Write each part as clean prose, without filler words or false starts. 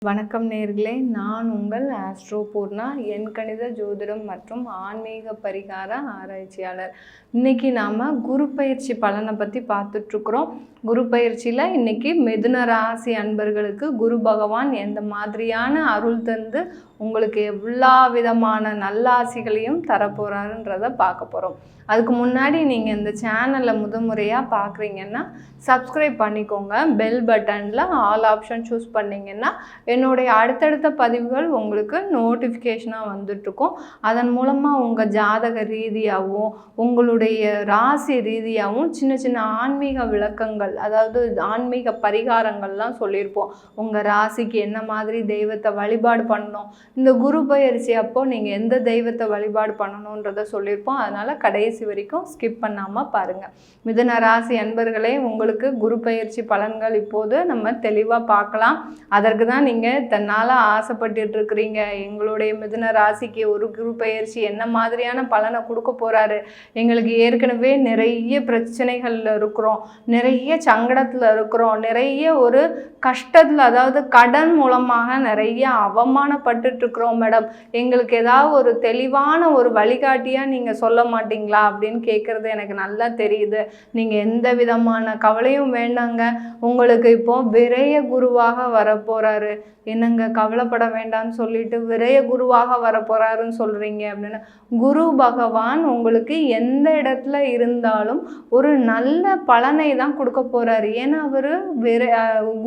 வணக்கம் நேர்களே, நான் உங்கள் ஆஸ்ட்ரோ பூர்ணா, எண் கணித ஜோதிடம் மற்றும் ஆன்மீக பரிகார ஆராய்ச்சியாளர். இன்னைக்கு நாம் குரு பயிற்சி பலனை பற்றி பார்த்துட்ருக்குறோம். குரு பயிற்சியில் இன்னைக்கு மிதுன ராசி அன்பர்களுக்கு குரு பகவான் எந்த மாதிரியான அருள் தந்து உங்களுக்கு எல்லா விதமான நல்லாசிகளையும் தரப்போகிறாருன்றதை பார்க்க போகிறோம். அதுக்கு முன்னாடி நீங்கள் இந்த சேனலை முறையாக பார்க்குறீங்கன்னா சப்ஸ்கிரைப் பண்ணிக்கோங்க. பெல் பட்டனில் ஆல் ஆப்ஷன் சூஸ் பண்ணிங்கன்னா என்னுடைய அடுத்தடுத்த பதிவுகள் உங்களுக்கு நோட்டிஃபிகேஷனாக வந்துட்ருக்கும். அதன் மூலமாக உங்கள் ஜாதக ரீதியாகவும் உங்களுடைய ராசி ரீதியாகவும் சின்ன சின்ன ஆன்மீக விளக்கங்கள், அதாவது ஆன்மீக பரிகாரங்கள்லாம் சொல்லியிருப்போம். உங்கள் ராசிக்கு என்ன மாதிரி தெய்வத்தை வழிபாடு பண்ணணும், இந்த குரு பயிற்சி அப்போது நீங்கள் எந்த தெய்வத்தை வழிபாடு பண்ணணுன்றதை சொல்லியிருப்போம். அதனால் கடைசி வரைக்கும் ஸ்கிப் பண்ணாமல் பாருங்கள். மிதுன ராசி அன்பர்களே, உங்களுக்கு குரு பயிற்சி பலன்கள் இப்போது நம்ம தெளிவாக பார்க்கலாம். அதற்கு தான் நீங்கள் தன்னால் ஆசைப்பட்டு இருக்கிறீங்க. எங்களுடைய மிதுன ராசிக்கு ஒரு குரு பயிற்சி என்ன மாதிரியான பலனை கொடுக்க போகிறாரு, எங்களுக்கு ஏற்கனவே நிறைய பிரச்சனைகளில் இருக்கிறோம், நிறைய சங்கடத்தில் இருக்கிறோம், நிறைய ஒரு கஷ்டத்தில், அதாவது கடன் மூலமாக நிறைய அவமானப்பட்டுருக்குறோம் மேடம், எங்களுக்கு ஏதாவது ஒரு தெளிவான ஒரு வழிகாட்டியாக நீங்கள் சொல்ல மாட்டிங்களா அப்படின்னு கேட்குறது எனக்கு நல்லா தெரியுது. நீங்கள் எந்த விதமான கவலையும் வேண்டாங்க. உங்களுக்கு இப்போ விரய குருவாக வரப்போகிறாரு. என்னங்க கவலைப்பட வேண்டாம்னு சொல்லிட்டு விரய குருவாக வரப்போகிறாருன்னு சொல்கிறீங்க அப்படின்னு, குரு பகவான் உங்களுக்கு எந்த இடத்துல இருந்தாலும் ஒரு நல்ல பலனை தான் கொடுக்க போகிறாரு. ஏன்னா அவர்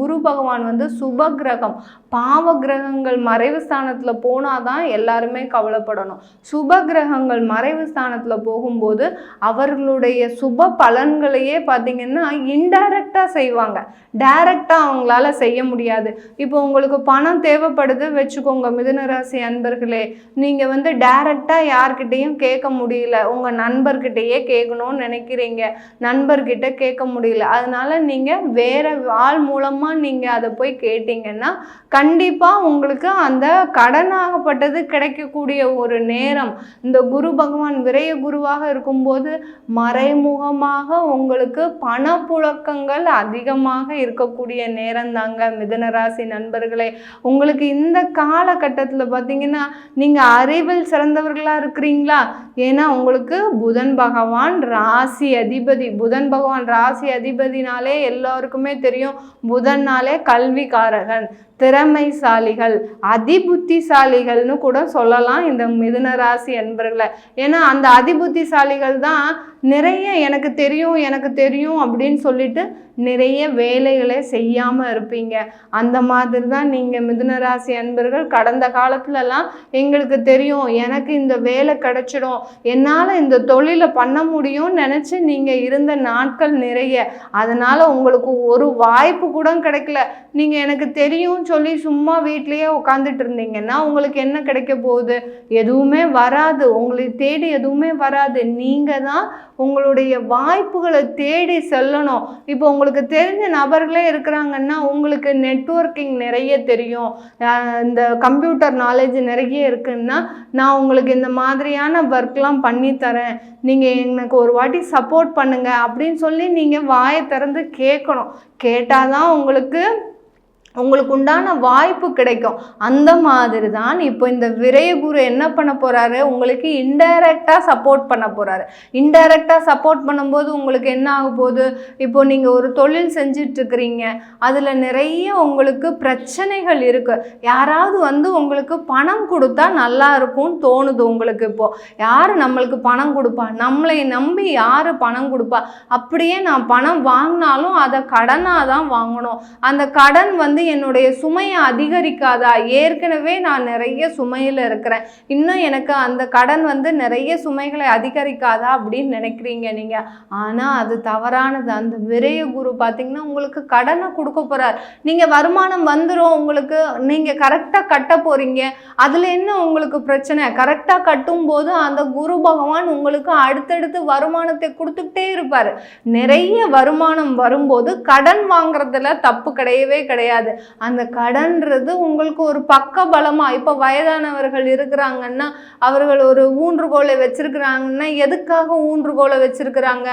குரு பகவான் வந்து சுப கிரகம். பாவ கிரகங்கள் மறைவு ஸ்தானத்தில் போனால் தான் எல்லாருமே கவலைப்படணும். சுப கிரகங்கள் மறைவு ஸ்தானத்தில் போகும்போது அவர்களுடைய சுப பலன்களையே பார்த்திங்கன்னா இன்டைரக்டாக செய்வாங்க, டைரக்டாக அவங்களால செய்ய முடியாது. இப்போ உங்களுக்கு பணம் தேவைப்படுது வச்சுக்கோங்க மிதுன ராசி அன்பர்களே, நீங்கள் வந்து டைரக்டாக யார்கிட்டையும் கேட்க முடியல, உங்கள் நண்பர்கிட்டையே கேட்கணும்னு நினைக்கிறீங்க, நண்பர்கிட்ட கேட்க முடியல, அதனால நீங்கள் வேற ஆள் மூலமாக நீங்கள் அதை போய் கேட்டிங்கன்னா கண்டிப்பாக உங்களுக்கு அந்த கடனாகப்பட்டது கிடைக்கக்கூடிய ஒரு நேரம். இந்த குரு பகவான் விரய குருவாக இருக்கும்போது மறைமுகமாக உங்களுக்கு பணப்புழக்கங்கள் அதிகமாக இருக்கக்கூடிய நேரம் தாங்க மிதுன ராசி நண்பர்களே. உங்களுக்கு இந்த காலகட்டத்தில் பார்த்தீங்கன்னா நீங்கள் அறிவில் சிறந்தவர்களாக இருக்கிறீங்களா? ஏன்னா உங்களுக்கு புதன் பகவான் ராசி அதிபதி. புதன் பகவான் ராசி அதிபதினாலே எல்லாருக்குமே தெரியும், புதன்னாலே கல்விக்காரகன், திறமைசாலிகள், அதிபுத்திசாலிகள்னு கூட சொல்லலாம் இந்த மிதுன ராசி அன்பர்களை. ஏன்னா அந்த அதிபுத்திசாலிகள் தான் நிறைய எனக்கு தெரியும் அப்படின்னு சொல்லிட்டு நிறைய வேலைகளை செய்யாமல் இருப்பீங்க. அந்த மாதிரி தான் நீங்கள் மிதுன ராசி அன்பர்கள் கடந்த காலத்துலலாம் எங்களுக்கு தெரியும், எனக்கு இந்த வேலை கிடைச்சிடும், என்னால் இந்த தொழிலை பண்ண முடியும்னு நினச்சி நீங்கள் இருந்த நாட்கள் நிறைய. அதனால் உங்களுக்கு ஒரு வாய்ப்பு கூட கிடைக்கல. நீங்கள் எனக்கு தெரியும் சொல்லி சும்மா வீட்லேயே உட்காந்துட்டு இருந்தீங்கன்னா உங்களுக்கு என்ன கிடைக்க போகுது? எதுவுமே வராது, உங்களை தேடி எதுவுமே வராது. நீங்கள் தான் உங்களுடைய வாய்ப்புகளை தேடி செல்லணும். இப்போ உங்களுக்கு தெரிஞ்ச நபர்களே இருக்கிறாங்கன்னா உங்களுக்கு நெட்வொர்க்கிங் நிறைய தெரியும், இந்த கம்ப்யூட்டர் நாலேஜ் நிறைய இருக்குன்னா நான் உங்களுக்கு இந்த மாதிரியான ஒர்க்லாம் பண்ணித்தரேன், நீங்கள் எனக்கு ஒரு வாட்டி சப்போர்ட் பண்ணுங்க அப்படின்னு சொல்லி நீங்கள் வாயை திறந்து கேட்கணும். கேட்டால் தான் உங்களுக்கு உண்டான வாய்ப்பு கிடைக்கும். அந்த மாதிரி தான் இப்போ இந்த விரயகுரு என்ன பண்ண போகிறாரு, உங்களுக்கு இன்டைரக்டாக சப்போர்ட் பண்ண போகிறாரு. இன்டைரக்டாக சப்போர்ட் பண்ணும்போது உங்களுக்கு என்ன ஆக போகுது, இப்போ நீங்கள் ஒரு தொழில் செஞ்சிட்ருக்கிறீங்க, அதில் நிறைய உங்களுக்கு பிரச்சனைகள் இருக்குது. யாராவது வந்து உங்களுக்கு பணம் கொடுத்தா நல்லா இருக்கும்னு தோணுது உங்களுக்கு. இப்போது யார் நம்மளுக்கு பணம் கொடுப்பா, நம்மளை நம்பி யார் பணம் கொடுப்பா, அப்படியே நான் பணம் வாங்கினாலும் அதை கடனாக தான் வாங்கணும், அந்த கடன் வந்து என்னுடைய சுமையை அதிகரிக்காதா, ஏற்கனவே நான் நிறைய சுமையில் இருக்கிறேன், இன்னும் எனக்கு அந்த கடன் வந்து நிறைய சுமைகளை அதிகரிக்காதா அப்படின்னு நினைக்கிறீங்க நீங்கள். ஆனால் அது தவறானது. அந்த விரய குரு பார்த்தீங்கன்னா உங்களுக்கு கடனை கொடுக்க போகிறார். நீங்கள் வருமானம் வந்துடும் உங்களுக்கு, நீங்கள் கரெக்டாக கட்ட போகிறீங்க, அதில் என்ன உங்களுக்கு பிரச்சனை? கரெக்டாக கட்டும் போது அந்த குரு பகவான் உங்களுக்கு அடுத்தடுத்து வருமானத்தை கொடுத்துக்கிட்டே இருப்பார். நிறைய வருமானம் வரும்போது கடன் வாங்குறதுல தப்பு கிடையவே கிடையாது. அந்த கடன்றது உங்களுக்கு ஒரு பக்க பலமா, இப்போ வயதானவர்கள் இருக்கிறாங்கன்னா அவர்கள் ஒரு ஊன்றுகோலை வச்சிருக்கிறாங்கன்னா எதுக்காக ஊன்றுகோலை வச்சிருக்கிறாங்க,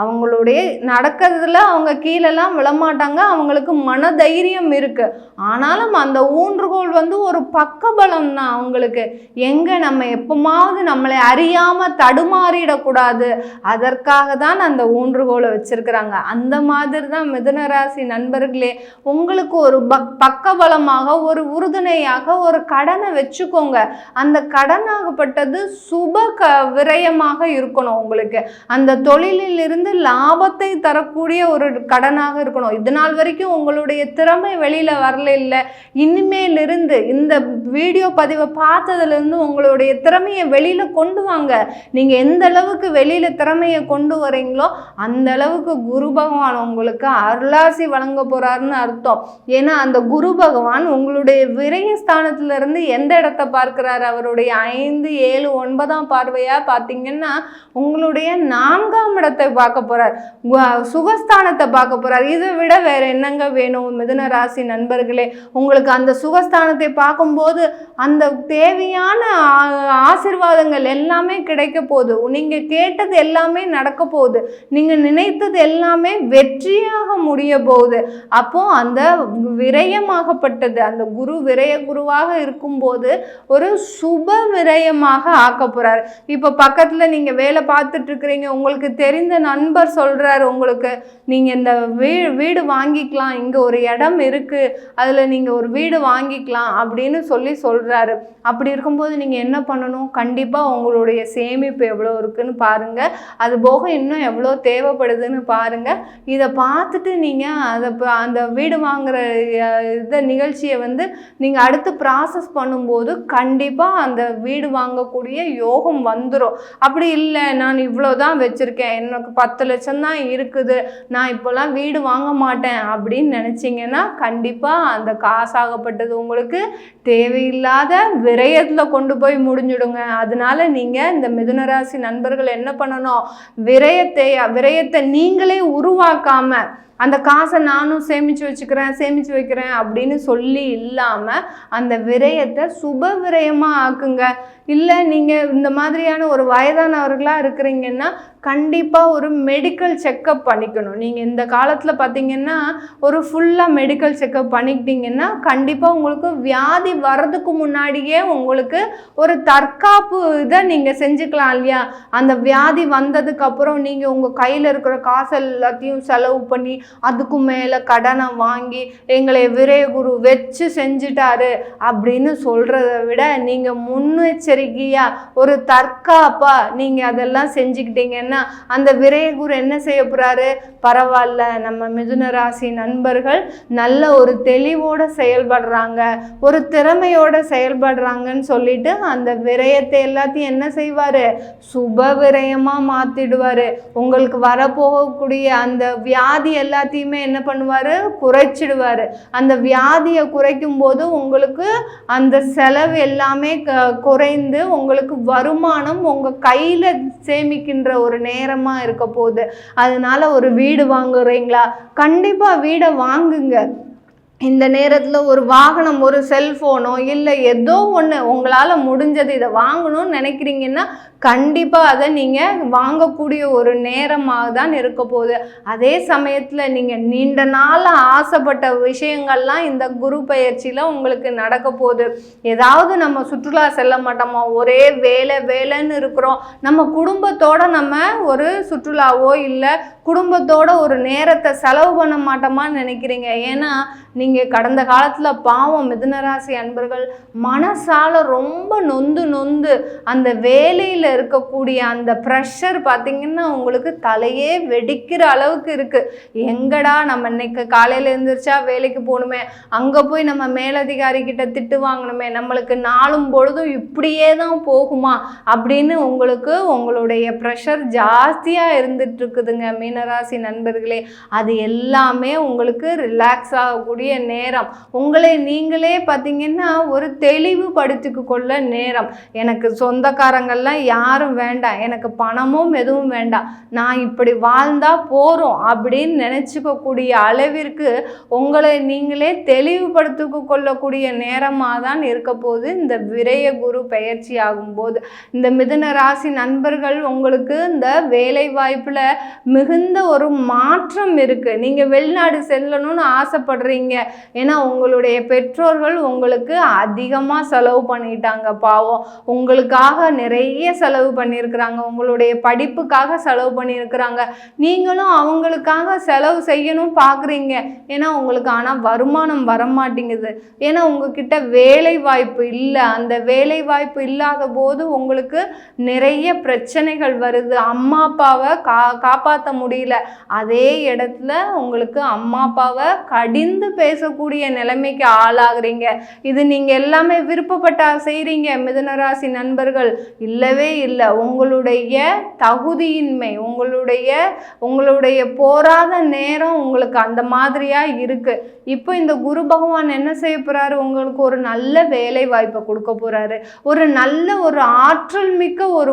அவங்களுடைய நடக்கிறதுல அவங்க கீழெல்லாம் விழமாட்டாங்க, அவங்களுக்கு மனதைரியம் இருக்கு. ஆனாலும் அந்த ஊன்றுகோல் வந்து ஒரு பக்கபலம் தான் அவங்களுக்கு. எங்க நம்ம எப்பமாவது நம்மளை அறியாம தடுமாறிடக்கூடாது, அதற்காக தான் அந்த ஊன்றுகோலை வச்சிருக்கிறாங்க. அந்த மாதிரி தான் மிதுன ராசி நண்பர்களே, உங்களுக்கு ஒரு பக்கபலமாக, ஒரு உறுதுணையாக ஒரு கடனை வச்சுக்கோங்க. அந்த கடனாகப்பட்டது சுப விரயமாக இருக்கணும். உங்களுக்கு அந்த தொழிலில் இருந்து லாபத்தை தரக்கூடிய ஒரு கடனாக இருக்கணும். இது நாள் வரைக்கும் உங்களுடைய திறமை வெளியில வரல, இல்லை இனிமேலிருந்து இந்த வீடியோ பதிவை பார்த்ததுலேருந்து உங்களுடைய திறமையை வெளியில கொண்டு வாங்க. நீங்க எந்த அளவுக்கு வெளியில திறமையை கொண்டு வரீங்களோ அந்த அளவுக்கு குரு பகவான் உங்களுக்கு அருளாசி வழங்க போறாருன்னு அர்த்தம். ஏன்னா அந்த குரு பகவான் உங்களுடைய விரயஸ்தானத்துல இருந்து எந்த இடத்தை பார்க்கிறார்? அவருடைய 5, 7, 9ஆம் பார்வையா பார்த்தீங்கன்னா உங்களுடைய 4ஆம் இடத்தை பார்க்க போறார், சுகஸ்தானத்தை பார்க்க போறார். இதை விட வேற என்னங்க வேணும் மிதுன ராசி நண்பர்களே? உங்களுக்கு அந்த சுகஸ்தானத்தை பார்க்கும்போது அந்த தேவையான ஆசீர்வாதங்கள் எல்லாமே கிடைக்க போகுது. நீங்க கேட்டது எல்லாமே நடக்க போகுது, நீங்க நினைத்தது எல்லாமே வெற்றியாக முடிய போகுது. அப்போ அந்த விரயமாகப்பட்டது அந்த குரு விரய குருவாக இருக்கும்போது ஒரு சுப விரயமாக ஆக்க போறார். இப்ப பக்கத்துல நீங்க வேலை பார்த்துட்டு இருக்கிறீங்க, உங்களுக்கு தெரிந்த நண்பர் சொல்றாரு உங்களுக்கு, நீங்க இந்த வீடு வாங்கிக்கலாம், இங்க ஒரு இடம் இருக்கு, அதுல நீங்க ஒரு வீடு வாங்கிக்கலாம் அப்படின்னு சொல்றாரு. அப்படி இருக்கும்போது நீங்க என்ன பண்ணணும்? கண்டிப்பா உங்களுடைய சேமிப்பு எவ்வளோ இருக்குன்னு பாருங்க, அது போக இன்னும் எவ்வளோ தேவைப்படுதுன்னு பாருங்க. இதை பார்த்துட்டு நீங்க அந்த வீடு வாங்குற நிகழ்ச்சியை வந்து நீங்க அடுத்து ப்ராசஸ் பண்ணும்போது கண்டிப்பா அந்த வீடு வாங்கக்கூடிய யோகம் வந்துடும். அப்படி இல்லை, நான் இவ்வளோதான் வச்சிருக்கேன், எனக்கு 10 லட்சம் தான் இருக்குது, நான் இப்போல்லாம் வீடு வாங்க மாட்டேன் அப்படின்னு நினச்சிங்கன்னா கண்டிப்பாக அந்த காசாகப்பட்டது உங்களுக்கு தேவையில்லாத விரயத்தில் கொண்டு போய் முடிஞ்சிடுங்க. அதனால நீங்கள் இந்த மிதுனராசி நண்பர்கள் என்ன பண்ணணும்? விரயத்தை நீங்களே உருவாக்காம அந்த காசை நானும் சேமிச்சு வைக்கிறேன் அப்படின்னு சொல்லி இல்லாமல் அந்த விரயத்தை சுப விரயமாக ஆக்குங்க. இல்லை நீங்கள் இந்த மாதிரியான ஒரு வயதானவர்களாக இருக்கிறீங்கன்னா கண்டிப்பாக ஒரு மெடிக்கல் செக்கப் பண்ணிக்கணும். நீங்கள் இந்த காலத்தில் பார்த்தீங்கன்னா ஒரு ஃபுல்லாக மெடிக்கல் செக்கப் பண்ணிக்கிட்டீங்கன்னா கண்டிப்பாக உங்களுக்கு வியாதி வர்றதுக்கு முன்னாடியே உங்களுக்கு ஒரு தற்காப்பு இதை நீங்கள் செஞ்சுக்கலாம் இல்லையா? அந்த வியாதி வந்ததுக்கப்புறம் நீங்கள் உங்கள் கையில் இருக்கிற காசு எல்லாத்தையும் செலவு பண்ணி அதுக்கு மேலே கடனை வாங்கி எங்களை விரயகுரு வச்சு செஞ்சிட்டாரு அப்படின்னு சொல்கிறத விட நீங்கள் முன்னெச்சரிக்கையாக ஒரு தற்காப்பாக நீங்கள் அதெல்லாம் செஞ்சுக்கிட்டீங்கன்னா அந்த விரயகுரு என்ன செய்ய போறாரு? பரவாயில்ல, நம்ம மிதுன ராசி நண்பர்கள் நல்ல ஒரு தெளிவோட செயல்படுறாங்க, ஒரு திறமையோட செயல்படுறாங்கன்னு சொல்லிட்டு அந்த விரயத்தை எல்லாத்தையும் என்ன செய்வாரு? சுப விரயமா மாத்திடுவாரு. உங்களுக்கு வரப்போகக்கூடிய அந்த வியாதி எல்லாத்தையுமே என்ன பண்ணுவாரு? குறைச்சிடுவாரு. அந்த வியாதியை குறைக்கும் போது உங்களுக்கு அந்த செலவு எல்லாமே குறைந்து உங்களுக்கு வருமானம் உங்க கையில சேமிக்கின்ற ஒரு நேரமா இருக்க போகுது. அதனால ஒரு வீடு வாங்குறீங்களா? கண்டிப்பா வீடை வாங்குங்க. இந்த நேரத்தில் ஒரு வாகனம், ஒரு செல்ஃபோனோ இல்லை ஏதோ ஒன்று உங்களால் முடிஞ்சது இதை வாங்கணும்னு நினைக்கிறீங்கன்னா கண்டிப்பாக அதை நீங்கள் வாங்கக்கூடிய ஒரு நேரமாக தான் இருக்க போகுது. அதே சமயத்தில் நீங்கள் நீண்ட நாள் ஆசைப்பட்ட விஷயங்கள்லாம் இந்த குரு பயிற்சியில் உங்களுக்கு நடக்க போகுது. ஏதாவது நம்ம சுற்றுலா செல்ல மாட்டோமா? ஒரே வேலைன்னு இருக்கிறோம், நம்ம குடும்பத்தோடு நம்ம ஒரு சுற்றுலாவோ இல்லை குடும்பத்தோட ஒரு நேரத்தை செலவு பண்ண மாட்டோமான்னு நினைக்கிறீங்க. ஏன்னா நீங்கள் கடந்த காலத்தில் பாவம் மிதுனராசி அன்பர்கள் மனசால ரொம்ப நொந்து அந்த வேலையில் இருக்கக்கூடிய அந்த ப்ரெஷர் பார்த்திங்கன்னா உங்களுக்கு தலையே வெடிக்கிற அளவுக்கு இருக்குது. எங்கடா நம்ம இன்னைக்கு காலையில் எழுந்திரிச்சா வேலைக்கு போகணுமே, அங்கே போய் நம்ம மேலதிகாரிக்கிட்ட திட்டு வாங்கணுமே, நம்மளுக்கு நாளும் பொழுதும் இப்படியே தான் போகுமா அப்படின்னு உங்களுக்கு உங்களுடைய ப்ரெஷர் ஜாஸ்தியாக இருந்துட்டு இருக்குதுங்க மீனராசி நண்பர்களே. அது எல்லாமே உங்களுக்கு ரிலாக்ஸ் ஆகக்கூடிய நேரம். உங்களை நீங்களே பார்த்தீங்கன்னா ஒரு தெளிவுபடுத்திக்க கொள்ள நேரம். எனக்கு சொந்தக்காரங்கள்லாம் யாரும் வேண்டாம், எனக்கு பணமும் எதுவும் வேண்டாம், நான் இப்படி வாழ்ந்தா போகிறோம் அப்படின்னு நினச்சிக்கக்கூடிய அளவிற்கு உங்களை நீங்களே தெளிவுபடுத்திக்க கொள்ளக்கூடிய நேரமாக தான் இருக்க போது இந்த விரய குரு பெயர்ச்சி ஆகும்போது. இந்த மிதுன ராசி நண்பர்கள், உங்களுக்கு இந்த வேலை வாய்ப்புல மிகுந்த ஒரு மாற்றம் இருக்கு. நீங்க வெளிநாடு செல்லணும்னு ஆசைப்படுறீங்க. ஏன்னா உங்களுடைய பெற்றோர்கள் உங்களுக்கு அதிகமா செலவு பண்ணிட்டாங்க பாவம். உங்களுக்காக நிறைய செலவு பண்ணியிருக்கிறாங்க, உங்களுடைய படிப்புக்காக செலவு பண்ணியிருக்கிறாங்க. நீங்களும் அவங்களுக்காக செலவு செய்யணும் பார்க்குறீங்க. ஏன்னா உங்களுக்கு ஆனால் வருமானம் வரமாட்டேங்குது. ஏன்னா உங்ககிட்ட வேலை வாய்ப்பு இல்லை. அந்த வேலை வாய்ப்பு இல்லாத போது உங்களுக்கு நிறைய பிரச்சனைகள் வருது. அம்மா அப்பாவை காப்பாற்ற முடியல. அதே இடத்துல உங்களுக்கு அம்மா அப்பாவை கடிந்து பேசக்கூடிய நிலைமைக்கு ஆளாகிறீங்க. இது நீங்கள் எல்லாமே விருப்பப்பட்டா செய்கிறீங்க மிதுனராசி நண்பர்கள்? இல்லவே இல்லை. உங்களுடைய தகுதியின்மை, உங்களுடைய போராத நேரம் உங்களுக்கு அந்த மாதிரியாக இருக்குது. இப்போ இந்த குரு பகவான் என்ன செய்ய போகிறாரு? உங்களுக்கு ஒரு நல்ல வேலை வாய்ப்பை கொடுக்க போகிறாரு. ஒரு நல்ல ஒரு ஆற்றல் மிக்க ஒரு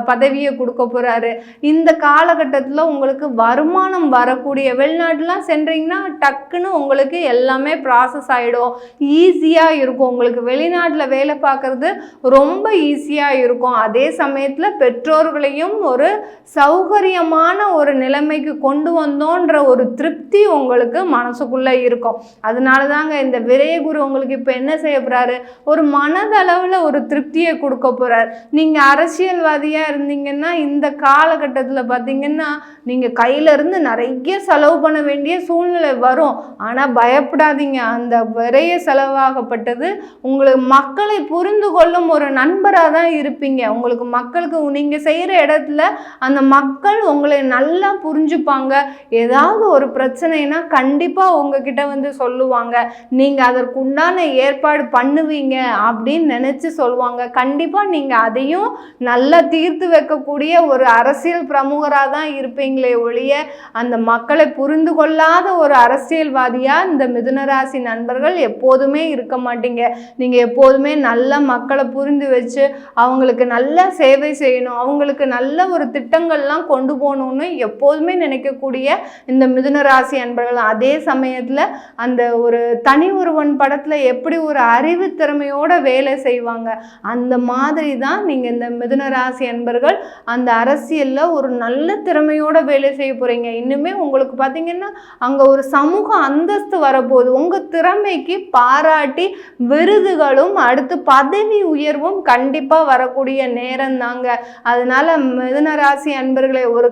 பதவியை கொடுக்க போகிறாரு. இந்த காலகட்டத்தில் உங்களுக்கு வருமானம் வரக்கூடிய, வெளிநாட்டுலாம் சென்றீங்கன்னா டக்குன்னு உங்களுக்கு எல்லாமே ப்ராசஸ் ஆகிடும், ஈஸியாக இருக்கும். உங்களுக்கு வெளிநாட்டில் வேலை பார்க்குறது ரொம்ப ஈஸியாக இருக்கும். அதே சமயத்தில் பெற்றோர்களையும் ஒரு சௌகரியமான ஒரு நிலைமைக்கு கொண்டு வந்தோன்ற ஒரு திருப்தி உங்களுக்கு மனசுக்குள்ளே இருக்கும். அதனால தாங்க இந்த விரயகுரு உங்களுக்கு இப்போ என்ன செய்ய போகிறாரு? ஒரு மனதளவில் ஒரு திருப்தியை கொடுக்க போகிறார். நீங்கள் அரசியல்வாதியாக இருந்தீங்கன்னா இந்த காலகட்டத்தில் பார்த்தீங்கன்னா நீங்கள் கையிலேருந்து நிறைய செலவு பண்ண வேண்டிய சூழ்நிலை வரும். ஆனால் பயப்படாதீங்க, அந்த விரைய செலவாகப்பட்டது உங்களுக்கு மக்களை புரிந்து கொள்ளும் ஒரு நண்பராக தான் இருப்பீங்க. உங்களுக்கு மக்களுக்கு நீங்கள் செய்கிற இடத்துல அந்த மக்கள் உங்களை நல்லா புரிஞ்சுப்பாங்க. ஏதாவது ஒரு பிரச்சனைனா கண்டிப்பாக உங்ககிட்ட வந்து சொல்லுவாங்க. நீங்கள் அதற்குண்டான ஏற்பாடு பண்ணுவீங்க அப்படின்னு நினச்சி சொல்லுவாங்க. கண்டிப்பாக நீங்கள் அதையும் நல்லா தீர்த்து வைக்கக்கூடிய ஒரு அரசியல் பிரமுகராக தான் இருப்பீங்களே ஒழிய அந்த மக்களை புரிந்து கொள்ளாத ஒரு அரசியல்வாதியாக இந்த மிதுனராசி நண்பர்கள் எப்போதுமே இருக்க மாட்டீங்க. நீங்கள் எப்போதுமே நல்ல மக்களை புரிந்து வச்சு அவங்களுக்கு நல்ல சேவை செய்யணும், அவங்களுக்கு நல்ல ஒரு திட்டங்கள்லாம் கொண்டு போகணும்னு எப்போதுமே நினைக்கக்கூடிய இந்த மிதுனராசி அன்பர்கள். அதே சமயத்தில் அந்த ஒரு தனி ஒருவன் படத்தில் எப்படி ஒரு அறிவு திறமையோட வேலை செய்வாங்க, அந்த மாதிரி தான் நீங்கள் இந்த மிதுனராசி அன்பர்கள் அந்த அரசியலில் ஒரு நல்ல திறமையோட வேலை செய்ய போகிறீங்க. இன்னுமே உங்களுக்கு பார்த்தீங்கன்னா அங்கே ஒரு சமூக அந்தஸ்து வரப்போகுது. உங்கள் திறமைக்கு பாராட்டி விருதுகளும் அடுத்து பதவி உயர்வும் கண்டிப்பாக வரக்கூடிய நேரம் தாங்க. அதனால மிதுனராசி அன்பர்களை, ஒரு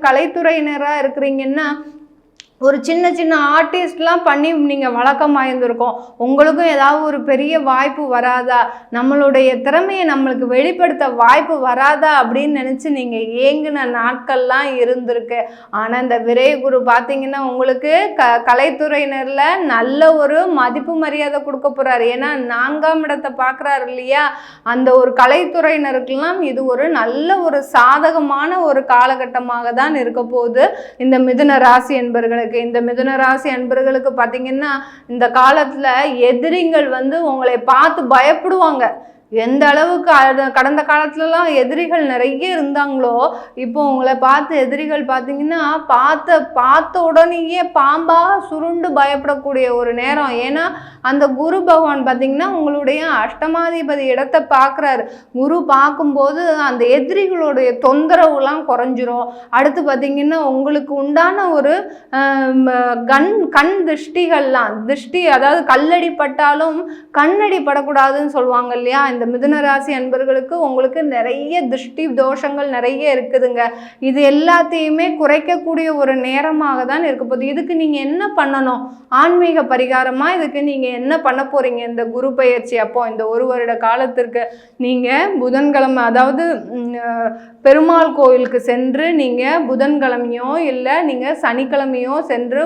கலைத்துறையினராக இருக்கிறீங்கன்னா ஒரு சின்ன சின்ன ஆர்டிஸ்ட்லாம் பண்ணி நீங்கள் வழக்கமாக இருந்திருக்கோம். உங்களுக்கும் ஏதாவது ஒரு பெரிய வாய்ப்பு வராதா, நம்மளுடைய திறமையை நம்மளுக்கு வெளிப்படுத்த வாய்ப்பு வராதா அப்படின்னு நினச்சி நீங்கள் ஏங்கின நாட்கள்லாம் இருந்திருக்கு. ஆனால் இந்த விரயகுரு பார்த்தீங்கன்னா உங்களுக்கு கலைத்துறையினரில் நல்ல ஒரு மதிப்பு மரியாதை கொடுக்க போகிறாரு. ஏன்னா 4ஆம் இடத்தை பார்க்குறாரு இல்லையா, அந்த ஒரு கலைத்துறையினருக்கெல்லாம் இது ஒரு நல்ல ஒரு சாதகமான ஒரு காலகட்டமாக தான் இருக்க போகுது இந்த மிதுன ராசி என்பவர்களுக்கு. இந்த மிதுன ராசி அன்பர்களுக்கு பார்த்தீங்கன்னா இந்த காலத்தில் எதிரிகள் வந்து உங்களை பார்த்து பயப்படுவாங்க. எந்த அளவுக்கு கடந்த காலத்துலலாம் எதிரிகள் நிறைய இருந்தாங்களோ இப்போ உங்களை பார்த்து எதிரிகள் பார்த்தீங்கன்னா பார்த்த உடனேயே பாம்பாக சுருண்டு பயப்படக்கூடிய ஒரு நேரம். ஏன்னா அந்த குரு பகவான் பார்த்தீங்கன்னா உங்களுடைய அஷ்டமாதிபதி இடத்தை பார்க்குறாரு. குரு பார்க்கும்போது அந்த எதிரிகளுடைய தொந்தரவுலாம் குறைஞ்சிரும். அடுத்து பார்த்தீங்கன்னா உங்களுக்கு உண்டான ஒரு கண் திருஷ்டி, அதாவது கல்லடி பட்டாலும் கண்ணடி படக்கூடாதுன்னு சொல்லுவாங்க இல்லையா. இந்த மிதுன ராசி அன்பர்களுக்கு உங்களுக்கு நிறைய திருஷ்டி தோஷங்கள் நிறைய இருக்குதுங்க. இது எல்லாத்தையுமே குறைக்கக்கூடிய ஒரு நேரமாக தான் இருக்க போகுது. இதுக்கு நீங்கள் என்ன பண்ணணும்? ஆன்மீக பரிகாரமாக இதுக்கு நீங்கள் என்ன பண்ண போகிறீங்க? இந்த குரு பயிற்சி அப்போ இந்த ஒரு வருட காலத்திற்கு நீங்கள் புதன்கிழமை, அதாவது பெருமாள் கோயிலுக்கு சென்று நீங்கள் புதன்கிழமையோ இல்லை நீங்கள் சனிக்கிழமையோ சென்று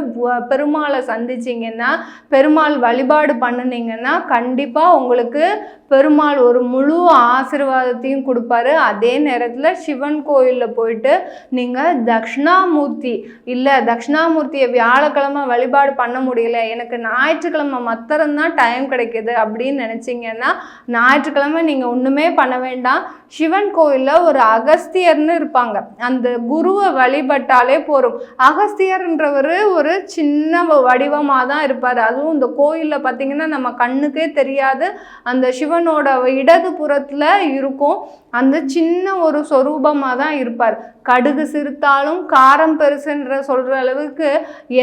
பெருமாளை சந்திச்சிங்கன்னா, பெருமாள் வழிபாடு பண்ணினீங்கன்னா கண்டிப்பாக உங்களுக்கு பெருமாள் ஒரு முழு ஆசீர்வாதத்தையும் கொடுப்பாரு. அதே நேரத்தில் சிவன் கோயிலில் போயிட்டு நீங்கள் தட்சிணாமூர்த்தி இல்லை தட்சிணாமூர்த்தியை வியாழக்கிழமை வழிபாடு பண்ண முடியல, எனக்கு ஞாயிற்றுக்கிழமை மாத்திரம்தான் டைம் கிடைக்கிது அப்படின்னு நினச்சிங்கன்னா ஞாயிற்றுக்கிழமை நீங்கள் ஒன்றுமே பண்ண வேண்டாம். சிவன் கோயிலில் ஒரு அகஸ்தியர்னு இருப்பாங்க, அந்த குருவை வழிபட்டாலே போதும். அகஸ்தியர்ன்றவர் ஒரு சின்ன வடிவமாக தான் இருப்பார். அதுவும் இந்த கோயிலில் பார்த்திங்கன்னா நம்ம கண்ணுக்கே தெரியாது, அந்த சிவனோட இடது புறத்தில் இருக்கும், அந்த சின்ன ஒரு சொரூபமாக தான் இருப்பார். கடுகு சிறுத்தாலும் காரம் பெருசுன்ற சொல்கிற அளவுக்கு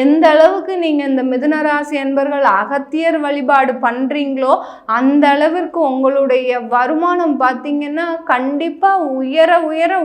எந்த அளவுக்கு நீங்கள் இந்த மிதுனராசி என்பர்கள் அகத்தியர் வழிபாடு பண்ணுறீங்களோ அந்த அளவிற்கு உங்களுடைய வருமானம் பார்த்திங்கன்னா கண்டிப்பாக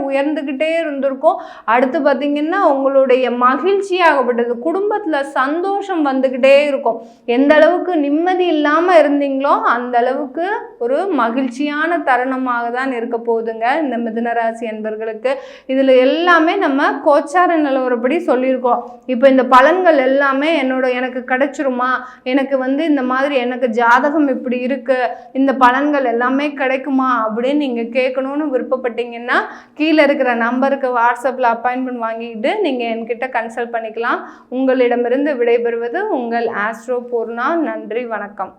உயர்ந்துக்கிட்டே இருந்திருக்கும். அடுத்து பார்த்திங்கன்னா உங்களுடைய மகிழ்ச்சியாகப்பட்டது, குடும்பத்தில் சந்தோஷம் வந்துக்கிட்டே இருக்கும். எந்த அளவுக்கு நிம்மதி இல்லாமல் இருந்தீங்களோ அந்த அளவுக்கு ஒரு மகிழ்ச்சியான தருணமாக தான் இருக்க போகுதுங்க இந்த மிதுனராசி என்பர்களுக்கு. இதில் எல்லாமே நம்ம கோச்சார நிலவரப்படி சொல்லியிருக்கோம். இப்போ இந்த பலன்கள் எல்லாமே எனக்கு கிடைச்சிருமா, எனக்கு இந்த மாதிரி எனக்கு ஜாதகம் இப்படி இருக்கு, இந்த பலன்கள் எல்லாமே கிடைக்குமா அப்படின்னு நீங்கள் கேட்கணும்னு விருப்பப்பட்டீங்கன்னா கீழே இருக்கிற நம்பருக்கு வாட்ஸ்அப்பில் அப்பாயின்மெண்ட் வாங்கிக்கிட்டு நீங்கள் என்கிட்ட கன்சல்ட் பண்ணிக்கலாம். உங்களிடமிருந்து விடைபெறுவது உங்கள் ஆஸ்ட்ரோ பூர்ணா. நன்றி, வணக்கம்.